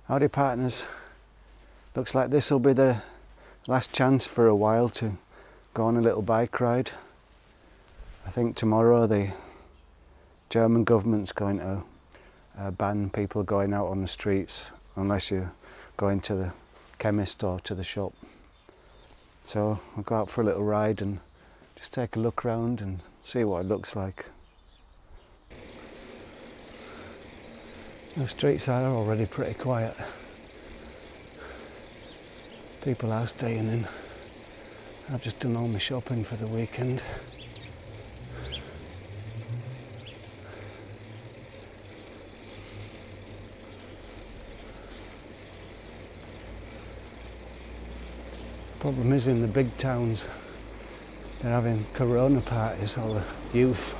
Howdy partners, looks like this will be the last chance for a while to go on a little bike ride. I think tomorrow the German government's going to ban people going out on the streets unless you're going to the chemist or to the shop. So I'll go out for a little ride and just take a look around and see what it looks like. The streets are already pretty quiet. People are staying in. I've just done all my shopping for the weekend. Problem is, in the big towns, they're having Corona parties, all the youth.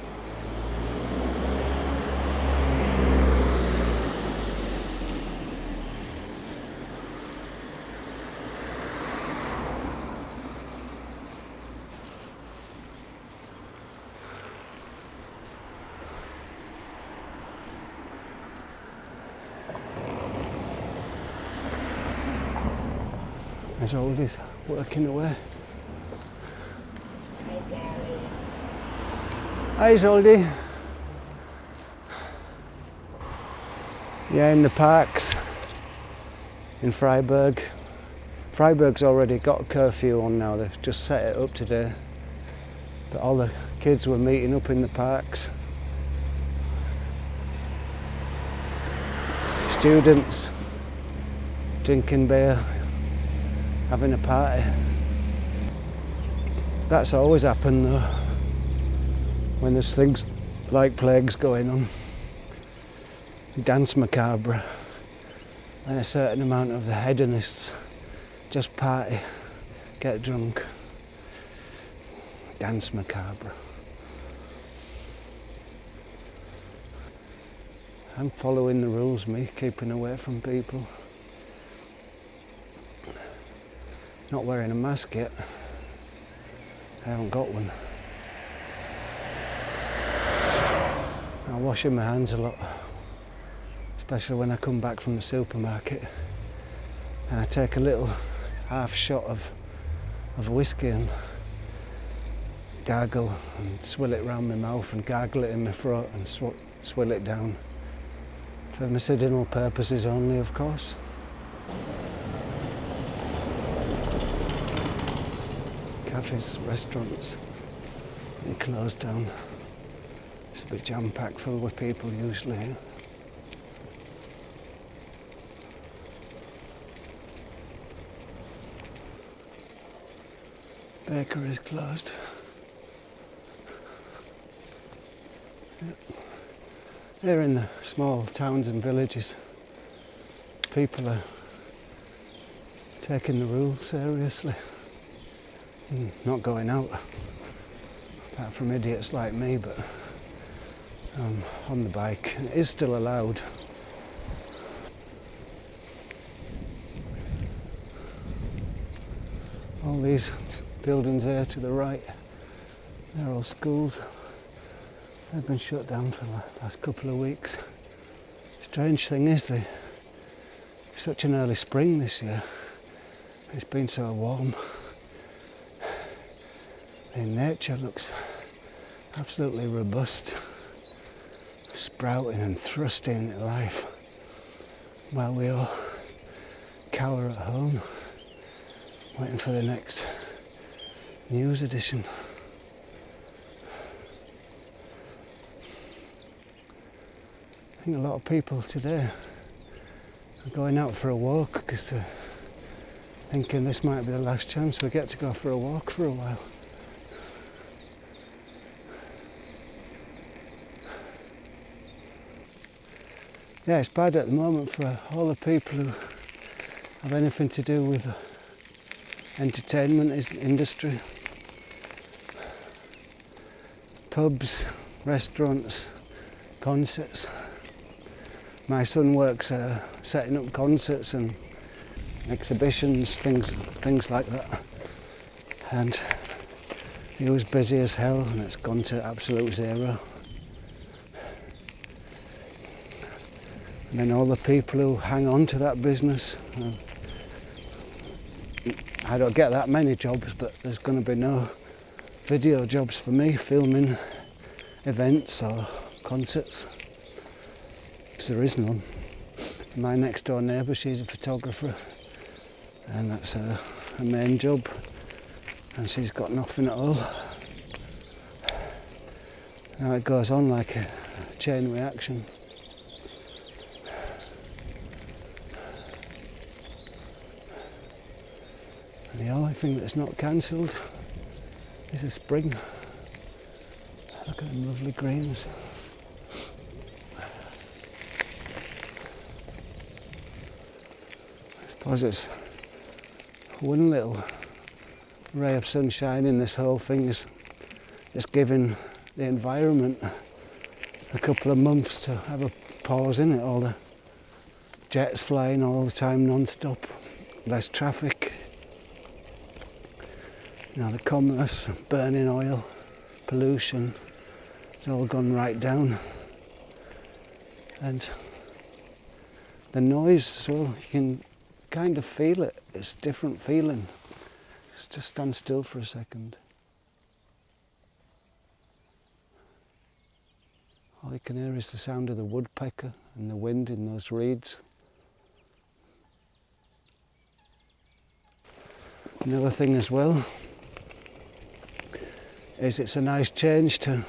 There's oldies working away. Hi, Oldie. Yeah, in the parks in Freiburg. Freiburg's already got a curfew on now, they've just set it up today. But all the kids were meeting up in the parks. Students drinking beer, having a party. That's always happened though, when there's things like plagues going on. Dance macabre, and a certain amount of the hedonists just party, get drunk. Dance macabre. I'm following the rules, me, keeping away from people. Not wearing a mask yet. I haven't got one. I'm washing my hands a lot, especially when I come back from the supermarket and I take a little half shot of whiskey and gargle and swill it round my mouth and gargle it in my throat and swill it down. For medicinal purposes only, of course. Cafes, restaurants, and closed down. It's a bit jam-packed full with people usually. Bakery's closed. Here in the small towns and villages, people are taking the rules seriously. Not going out, apart from idiots like me, but on the bike. It is still allowed. All these buildings there to the right, they're all schools. They've been shut down for the last couple of weeks. Strange thing is, it's such an early spring this year. It's been so warm. And nature looks absolutely robust, sprouting and thrusting into life, while we all cower at home, waiting for the next news edition. I think a lot of people today are going out for a walk because they're thinking this might be the last chance we get to go for a walk for a while. Yeah, it's bad at the moment for all the people who have anything to do with the entertainment industry. Pubs, restaurants, concerts. My son works setting up concerts and exhibitions, things like that. And he was busy as hell and it's gone to absolute zero. And then all the people who hang on to that business. I don't get that many jobs, but there's going to be no video jobs for me filming events or concerts, because there is none. My next door neighbour, she's a photographer, and that's her main job, and she's got nothing at all. Now it goes on like a chain reaction. And the only thing that's not cancelled is the spring. Look at them lovely greens. I suppose it's one little ray of sunshine in this whole thing is giving the environment a couple of months to have a pause in it. All the jets flying all the time non-stop, less traffic. You know, the commerce, burning oil, pollution, it's all gone right down. And the noise as well, you can kind of feel it. It's a different feeling. Just stand still for a second. All you can hear is the sound of the woodpecker and the wind in those reeds. Another thing as well is it's a nice change to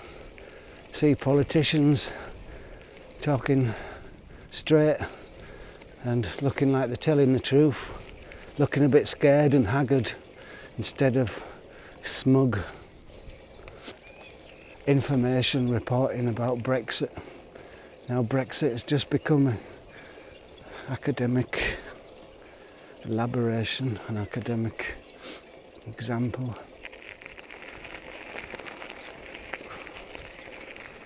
see politicians talking straight and looking like they're telling the truth, looking a bit scared and haggard instead of smug information reporting about Brexit. Now Brexit has just become an academic elaboration, an academic example,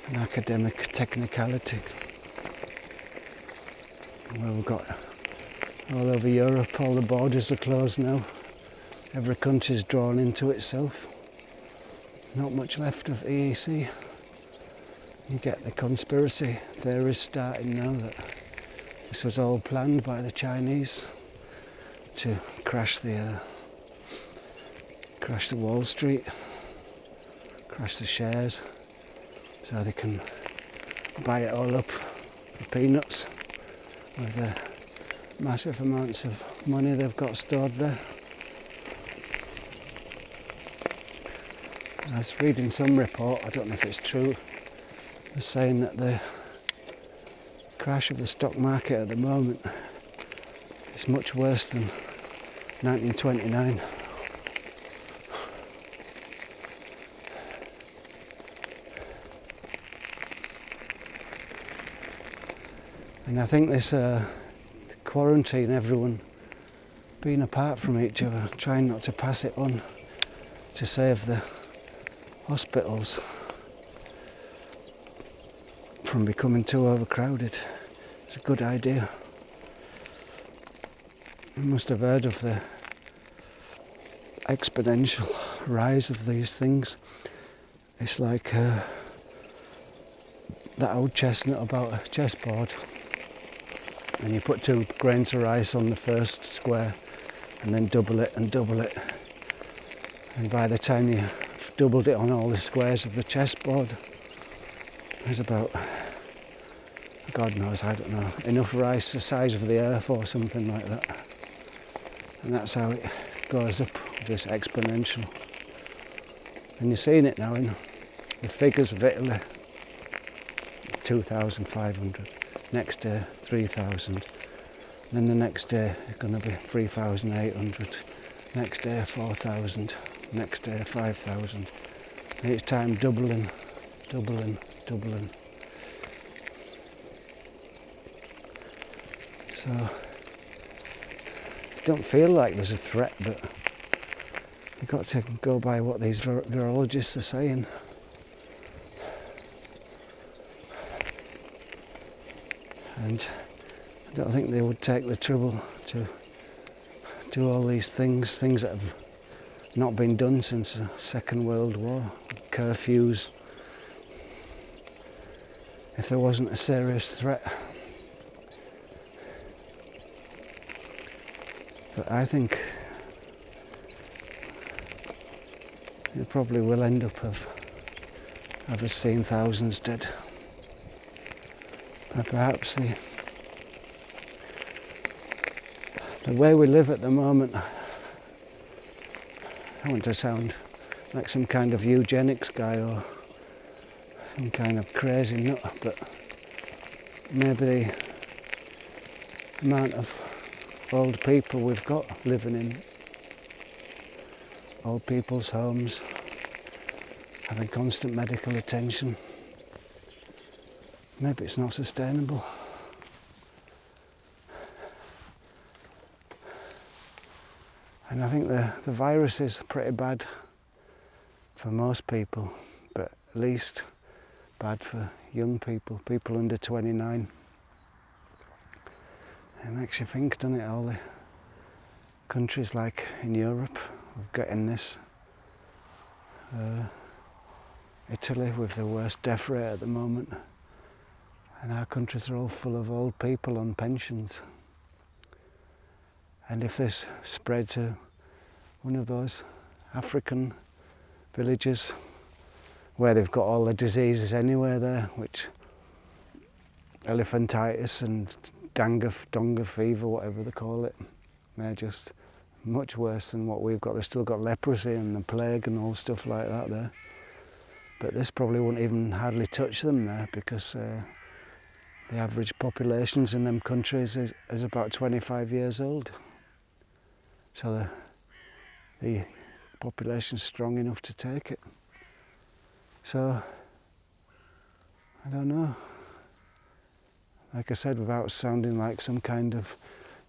an academic technicality. Well, we've got all over Europe, all the borders are closed now. Every country's drawn into itself. Not much left of EEC. You get the conspiracy theories starting now that this was all planned by the Chinese to crash the Wall Street, crash the shares, so they can buy it all up for peanuts with the massive amounts of money they've got stored there. I was reading some report, I don't know if it's true, it was saying that the crash of the stock market at the moment is much worse than 1929. And I think this quarantine, everyone being apart from each other, trying not to pass it on to save the hospitals from becoming too overcrowded. It's a good idea. You must have heard of the exponential rise of these things. It's like that old chestnut about a chessboard, and you put 2 grains of rice on the first square and then double it, and by the time you doubled it on all the squares of the chessboard, there's about, God knows, I don't know, enough rice the size of the earth or something like that. And that's how it goes up, this exponential. And you're seeing it now in the figures of Italy. 2,500, next day 3,000, then the next day it's going to be 3,800, next day 4,000, next day 5,000, and each time doubling. So it don't feel like there's a threat, but you've got to go by what these virologists are saying. And I don't think they would take the trouble to do all these things that have not been done since the Second World War, curfews, if there wasn't a serious threat. But I think it probably will end up of us seeing thousands dead. But perhaps the way we live at the moment, I don't want to sound like some kind of eugenics guy or some kind of crazy nut, but maybe the amount of old people we've got living in old people's homes, having constant medical attention, maybe it's not sustainable. And I think the virus is pretty bad for most people, but at least bad for young people, people under 29. It makes you think, doesn't it, all the countries like in Europe are getting this. Italy with the worst death rate at the moment, and our countries are all full of old people on pensions. And if this spread to one of those African villages where they've got all the diseases anyway there, which elephantitis and dengue fever, whatever they call it, they're just much worse than what we've got. They've still got leprosy and the plague and all stuff like that there. But this probably wouldn't even hardly touch them there, because the average populations in them countries is about 25 years old. So the population's strong enough to take it. So, I don't know. Like I said, without sounding like some kind of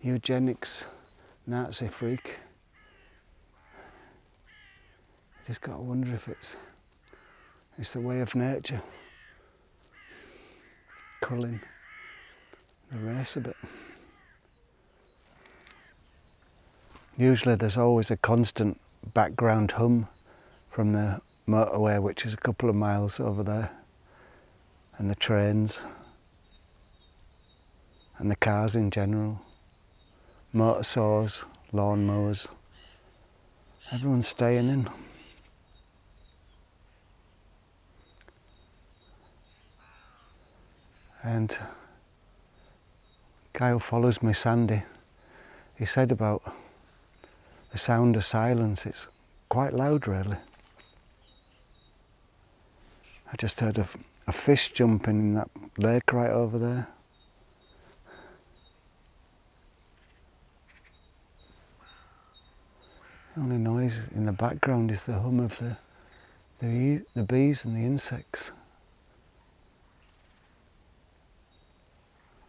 eugenics Nazi freak, you just got to wonder if it's the way of nature, culling the race a bit. Usually there's always a constant background hum from the motorway, which is a couple of miles over there, and the trains, and the cars in general, motor saws, lawn mowers, everyone's staying in. And the guy who follows me, Sandy, he said about the sound of silence, it's quite loud really. I just heard a fish jumping in that lake right over there. The only noise in the background is the hum of the bees and the insects.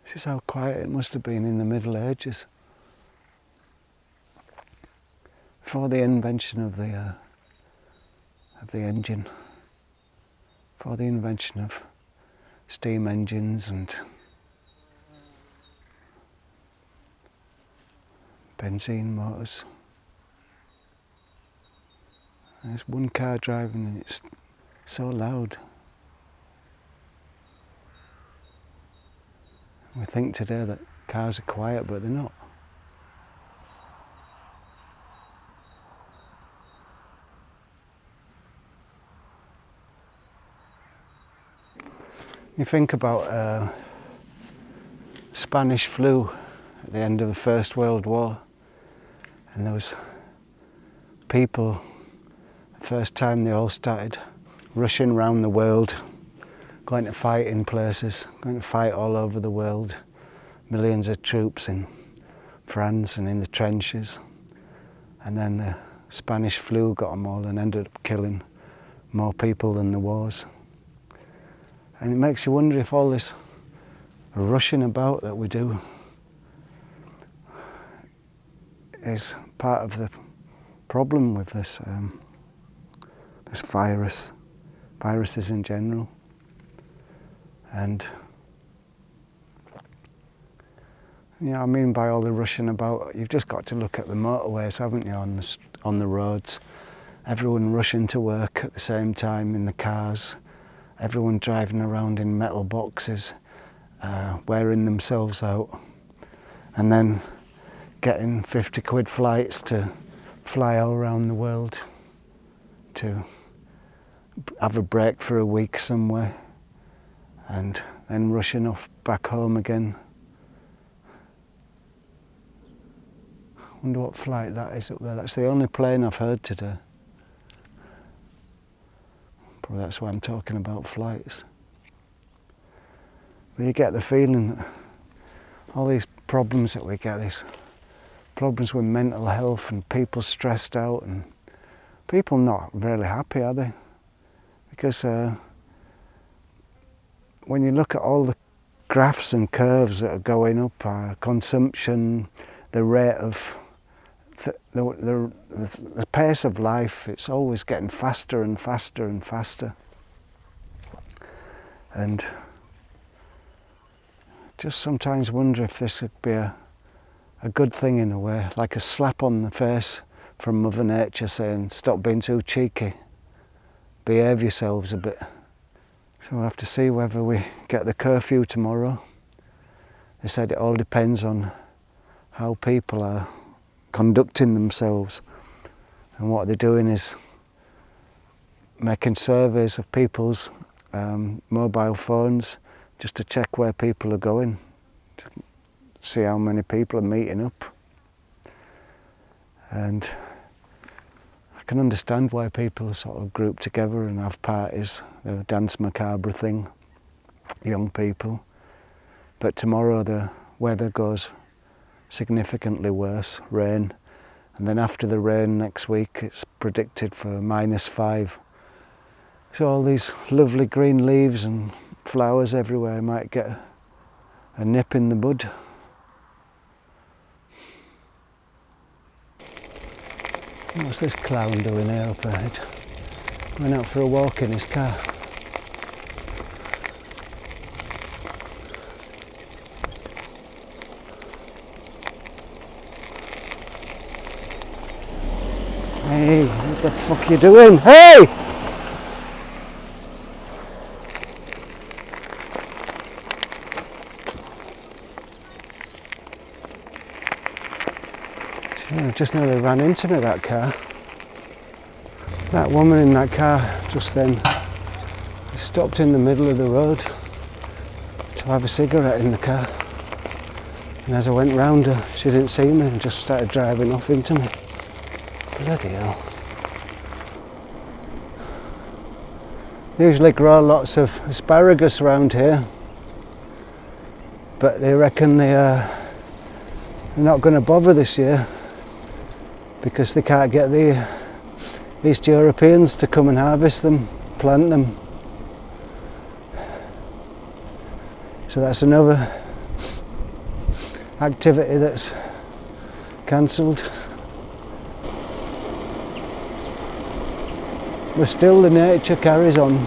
This is how quiet it must have been in the Middle Ages, before the invention of the engine, before the invention of steam engines and benzene motors. There's one car driving and it's so loud. We think today that cars are quiet, but they're not. You think about Spanish flu at the end of the First World War, and there was people, the first time they all started rushing around the world, going to fight in places, going to fight all over the world, millions of troops in France and in the trenches, and then the Spanish flu got them all and ended up killing more people than the wars. And it makes you wonder if all this rushing about that we do is part of the problem with this viruses in general. And you know, I mean by all the rushing about, you've just got to look at the motorways, haven't you, on the roads. Everyone rushing to work at the same time in the cars. Everyone driving around in metal boxes, wearing themselves out. And then getting 50 quid flights to fly all around the world, to have a break for a week somewhere, and then rushing off back home again. Wonder what flight that is up there. That's the only plane I've heard today. Probably that's why I'm talking about flights. But you get the feeling that all these problems that we get, these problems with mental health and people stressed out and people not really happy, are they? Because when you look at all the graphs and curves that are going up, consumption, the rate of the pace of life, it's always getting faster and faster and faster. And just sometimes wonder if this would be a good thing in a way, like a slap on the face from Mother Nature saying, stop being too cheeky, behave yourselves a bit. So we'll have to see whether we get the curfew tomorrow. They said it all depends on how people are conducting themselves, and what they're doing is making surveys of people's mobile phones just to check where people are going, to see how many people are meeting up. And I can understand why people sort of group together and have parties, the dance macabre thing, young people. But tomorrow the weather goes significantly worse, rain, and then after the rain next week it's predicted for -5. So all these lovely green leaves and flowers everywhere might get a nip in the bud. What's this clown doing here up ahead? Going out for a walk in his car. Hey, what the fuck are you doing? Hey! Just nearly ran into me, that car. That woman in that car just then stopped in the middle of the road to have a cigarette in the car. And as I went round her, she didn't see me and just started driving off into me. Bloody hell. They usually grow lots of asparagus around here, but they reckon they're not going to bother this year because they can't get the East Europeans to come and harvest them, plant them. So that's another activity that's cancelled. But still the nature carries on.